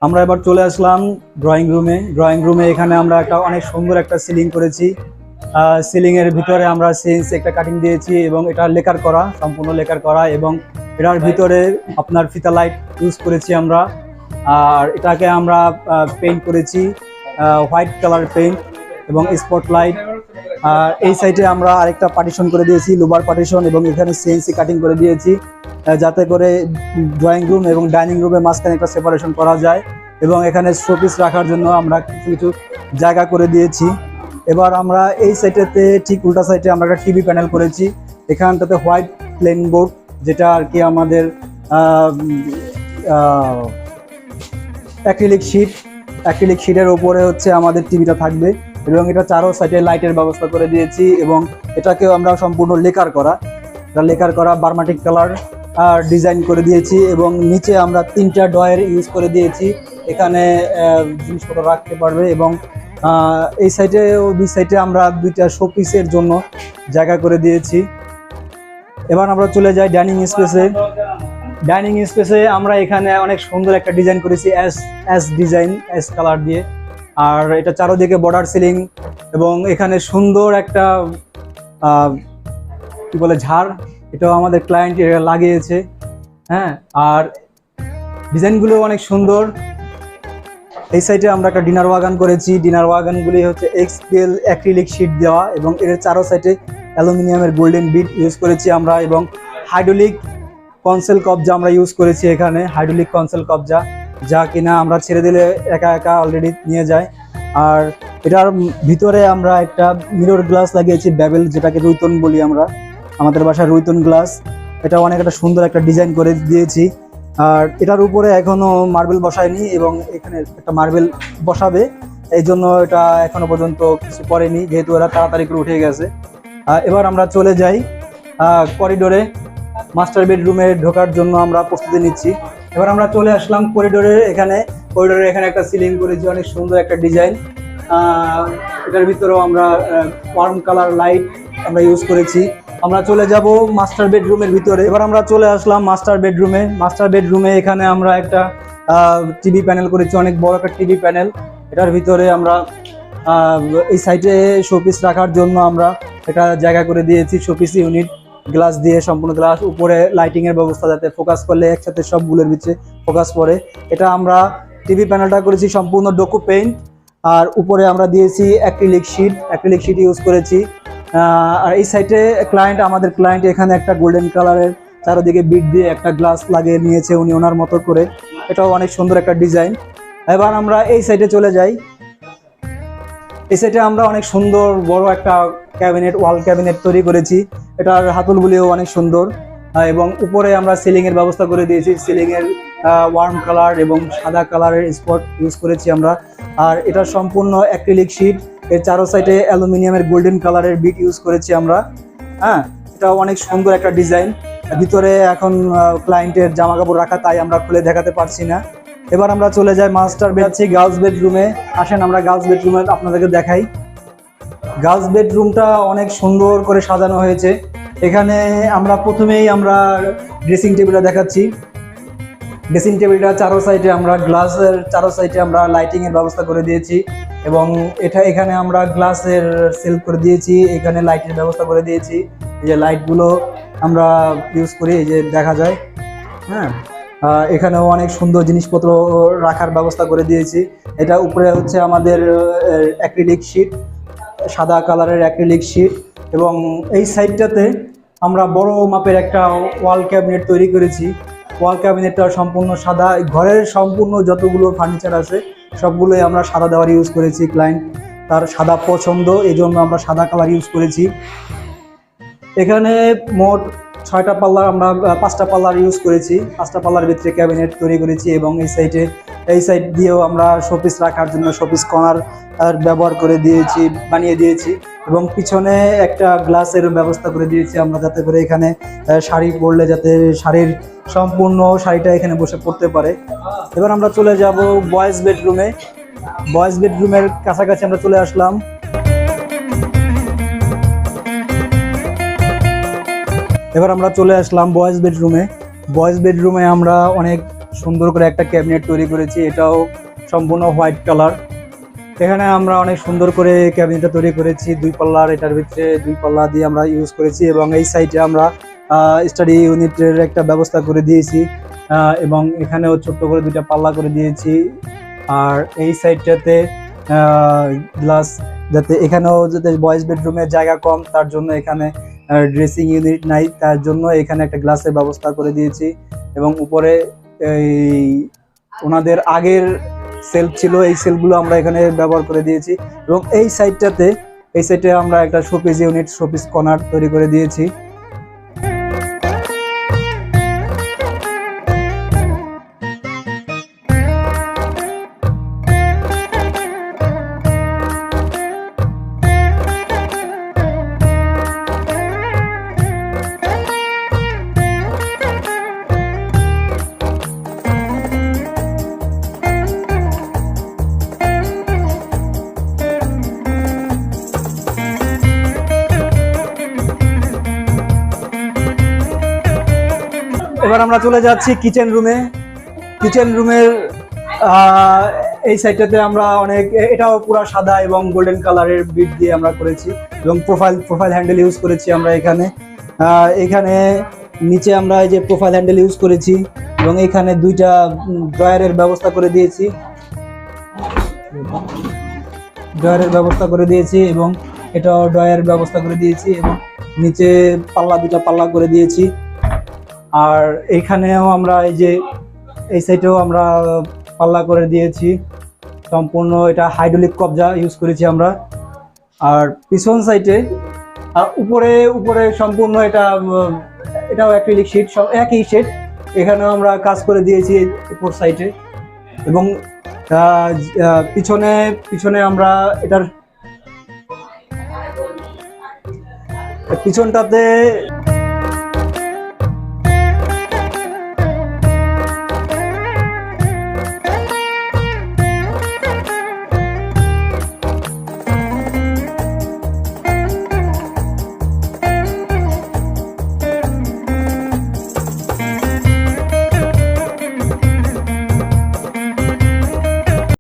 আমরা এবার চলে আসলাম ড্রয়িং রুমে এখানে আমরা একটা অনেক সুন্দর একটা সিলিং করেছি। সিলিং এর ভিতরে আমরা সিএনসি একটা কাটিং দিয়েছি এবং এটা লেকার করা, সম্পূর্ণ লেকার করা, এবং এটার ভিতরে আপনার ফিতা লাইট ইউজ করেছি আমরা। আর এটাকে আমরা পেইন্ট করেছি হোয়াইট কালার পেইন্ট এবং স্পট লাইট। আর এই সাইডে আমরা আরেকটা পার্টিশন করে দিয়েছি, লোবার পার্টিশন, এবং এখানে সিএনসি কাটিং করে দিয়েছি যাতে করে ড্রয়িং রুম এবং ডাইনিং রুমের মাঝখানে একটা সেপারেশন করা যায়। এবং এখানে শোপিস রাখার জন্য আমরা কিছু কিছু জায়গা করে দিয়েছি। এবার আমরা এই সাইডেতে ঠিক উল্টা সাইডে আমরা একটা টিভি প্যানেল করেছি। এখানটাতে হোয়াইট প্লেন বোর্ড, যেটা আর কি আমাদের অ্যাক্রিলিক শিটের ওপরে হচ্ছে আমাদের টিভিটা থাকবে, এবং এটা চারো সাইডে লাইটের ব্যবস্থা করে দিয়েছি। এবং এটাকেও আমরা সম্পূর্ণ লেকার করা বার্মাটিক কালার ডিজাইন করে দিয়েছি। এবং নিচে আমরা 3টা ড্রয়ার ইউজ করে দিয়েছি, এখানে জিনিসপত্র রাখতে পারবে। এবং এই সাইডে ও দুই সাইডে আমরা 2টা শোপিসের জন্য জায়গা করে দিয়েছি। এবার আমরা চলে যাই ডাইনিং স্পেসে। আমরা এখানে অনেক সুন্দর একটা ডিজাইন করেছি, এস কালার দিয়ে। আর এটা চারোদিকে বর্ডার সিলিং, এবং এখানে সুন্দর একটা কি বলে ঝাড়, এটাও আমাদের ক্লায়েন্ট লাগিয়েছে। হ্যাঁ, আর ডিজাইনগুলো অনেক সুন্দর। এই সাইডে আমরা একটা ডিনার ওয়াগান করেছি। ডিনার ওয়াগানগুলি হচ্ছে এক্সপিএল অ্যাক্রিলিক শিট দেওয়া, এবং এর চারো সাইডে অ্যালুমিনিয়ামের গোল্ডেন বিট ইউজ করেছি আমরা। এবং হাইড্রোলিক কনসেল কবজা আমরা ইউজ করেছি এখানে, হাইড্রোলিক কনসেল কবজা, যা কিনা আমরা ছেড়ে দিলে একা অলরেডি নিয়ে যায়। আর এটার ভিতরে আমরা একটা মিরর গ্লাস লাগিয়েছি, ব্যাবেল, যেটাকে রুইতন বলি আমরা, আমাদের বাসায় রুইতন গ্লাস। এটা অনেক একটা সুন্দর একটা ডিজাইন করে দিয়েছি। আর এটার উপরে এখনো মার্বেল বসায়নি, এবং এখানে একটা মার্বেল বসাবে, এই জন্য এটা এখনো পর্যন্ত কিছু করেনি, যেহেতু এরা তাড়াতাড়ি করে উঠে গেছে। এবার আমরা চলে যাই করিডোরে, মাস্টার বেডরুমে ঢোকার জন্য আমরা প্রস্তুতি নিচ্ছি। এবার আমরা চলে আসলাম করিডোরের এখানে একটা সিলিং করেছি, অনেক সুন্দর একটা ডিজাইন। এটার ভিতরেও আমরা ওয়ার্ম কালার লাইট আমরা ইউজ করেছি। আমরা চলে যাব মাস্টার বেডরুমের ভিতরে। এবার আমরা চলে আসলাম মাস্টার বেডরুমে এখানে আমরা একটা টিভি প্যানেল করেছি, অনেক বড় একটা টিভি প্যানেল। এটার ভিতরে আমরা এই সাইডে শোপিস রাখার জন্য আমরা একটা জায়গা করে দিয়েছি, শোপিস ইউনিট, গ্লাস দিয়ে, সম্পূর্ণ গ্লাস, উপরে লাইটিং এর ব্যবস্থা, যাতে ফোকাস করলে একসাথে সবগুলোর ভিতরে ফোকাস পড়ে। এটা আমরা টিভি প্যানেলটা করেছি সম্পূর্ণ ডোকো পেইন্ট, আর উপরে আমরা দিয়েছি অ্যাক্রিলিক শিট ইউজ করেছি। আর এই সাইডে আমাদের ক্লায়েন্ট এখানে একটা গোল্ডেন কালারের চারদিকে বিট দিয়ে একটা গ্লাস লাগিয়ে নিয়েছে উনি ওনার মতো করে, এটাও অনেক সুন্দর একটা ডিজাইন। এবার আমরা এই সাইডে চলে যাই। এই সাইডে আমরা অনেক সুন্দর বড় একটা ওয়াল ক্যাবিনেট তৈরি করেছি, এটার হাতলগুলিও অনেক সুন্দর। এবং উপরে আমরা সিলিং এর ব্যবস্থা করে দিয়েছি, সিলিং এর ওয়ার্ম কালার এবং সাদা কালারের স্পট ইউজ করেছি আমরা। আর এটা সম্পূর্ণ অ্যাক্রিলিক শিট, এর চারো সাইডে অ্যালুমিনিয়ামের গোল্ডেন কালারের বিট ইউজ করেছি আমরা। হ্যাঁ, এটা অনেক সুন্দর একটা ডিজাইন। ভিতরে এখন ক্লায়েন্টের জামা কাপড় রাখা, তাই আমরা খুলে দেখাতে পারছি না। এবার আমরা চলে যাই গার্লস বেডরুমে। আসেন আমরা গার্লস বেডরুমে আপনাদেরকে দেখাই। গার্লস বেডরুমটা অনেক সুন্দর করে সাজানো হয়েছে। এখানে আমরা প্রথমেই ড্রেসিং টেবিলটা দেখাচ্ছি। ড্রেসিং টেবিলটা চারো সাইডে আমরা গ্লাসের চারো সাইডে আমরা লাইটিং এর ব্যবস্থা করে দিয়েছি, এবং এখানে আমরা গ্লাসের সেল করে দিয়েছি, এখানে লাইটের ব্যবস্থা করে দিয়েছি। এই যে লাইটগুলো আমরা ইউজ করি, এই যে দেখা যায়। হ্যাঁ, এখানেও অনেক সুন্দর জিনিসপত্র রাখার ব্যবস্থা করে দিয়েছি। এটা উপরে হচ্ছে আমাদের অ্যাক্রিলিক শিট, সাদা কালারের অ্যাক্রিলিক শিট। এবং এই সাইডটাতে আমরা বড় মাপের একটা ওয়াল ক্যাবিনেট তৈরি করেছি। ওয়াল ক্যাবিনেটটা সম্পূর্ণ সাদা, ঘরের সম্পূর্ণ যতগুলো ফার্নিচার আছে সবগুলোই আমরা সাদা দেওয়ার ইউজ করেছি। ক্লায়েন্ট তার সাদা পছন্দ, এই জন্য আমরা সাদা কালার ইউজ করেছি। এখানে মোট 6টা পাল্লার, আমরা 5টা পাল্লার ইউজ করেছি, 5টা পাল্লার ভিতরে ক্যাবিনেট তৈরি করেছি। এবং এই সাইড দিয়েও আমরা শোপিস রাখার জন্য শোপিস কর্নার ব্যবহার করে বানিয়ে দিয়েছি। এবং পিছনে একটা গ্লাসের ব্যবস্থা করে দিয়েছি আমরা, যাতে করে এখানে শাড়ি পরলে যাতে সম্পূর্ণ শাড়িটা এখানে বসে পড়তে পারে। এবার আমরা চলে যাব বয়েজ বেডরুমের কাছাকাছি আমরা চলে আসলাম। এবার আমরা চলে আসলাম বয়েজ বেডরুমে। আমরা অনেক সুন্দর করে একটা ক্যাবিনেট তৈরি করেছি, এটাও সম্পূর্ণ হোয়াইট কালার। এখানে আমরা অনেক সুন্দর করে ক্যাবিনেটটা তৈরি করেছি, 2 পাল্লার, এটার ভিতরে 2 পাল্লা দিয়ে আমরা ইউজ করেছি। এবং এই সাইডে আমরা স্টাডি ইউনিটের একটা ব্যবস্থা করে দিয়েছি, এবং এখানেও ছোট্ট করে 2টা পাল্লা করে দিয়েছি। আর এই সাইডটাতে গ্লাস, যাতে এখানেও যাতে বয়েজ বেডরুমের জায়গা কম, তার জন্য এখানে ড্রেসিং ইউনিট নাই, তার জন্য এখানে একটা গ্লাসের ব্যবস্থা করে দিয়েছি। এবং উপরে এই ওনাদের আগের সেলফ ছিল, এই সেলফগুলো আমরা এখানে ব্যবহার করে দিয়েছি। এবং এই সাইডে আমরা একটা শোপিস ইউনিট, শোপিস কর্নার তৈরি করে দিয়েছি। এবার আমরা চলে যাচ্ছি কিচেন রুমে। কিচেন রুমের এই সাইডটাতে আমরা এটাও পুরো সাদা এবং গোল্ডেন কালারের বিট দিয়ে আমরা করেছি, এবং প্রোফাইল হ্যান্ডেল ইউজ করেছি আমরা এখানে। এখানে নিচে আমরা এই যে প্রোফাইল হ্যান্ডেল ইউজ করেছি, এবং এখানে 2টা ড্রয়ারের ব্যবস্থা করে দিয়েছি, এবং এটাও ড্রয়ারের ব্যবস্থা করে দিয়েছি, এবং নিচে 2টা পাল্লা করে দিয়েছি। আর এইখানেও আমরা এই সাইডেও আমরা পাল্লা করে দিয়েছি, সম্পূর্ণ এটা হাইড্রোলিক কবজা ইউজ করেছি আমরা। আর পিছন সাইডে উপরে সম্পূর্ণ এটাও অ্যাক্রিলিক শীট, সব একই শেড, এখানেও আমরা কাজ করে দিয়েছি উপর সাইডে। এবং পিছনে আমরা এটার পিছনটাতে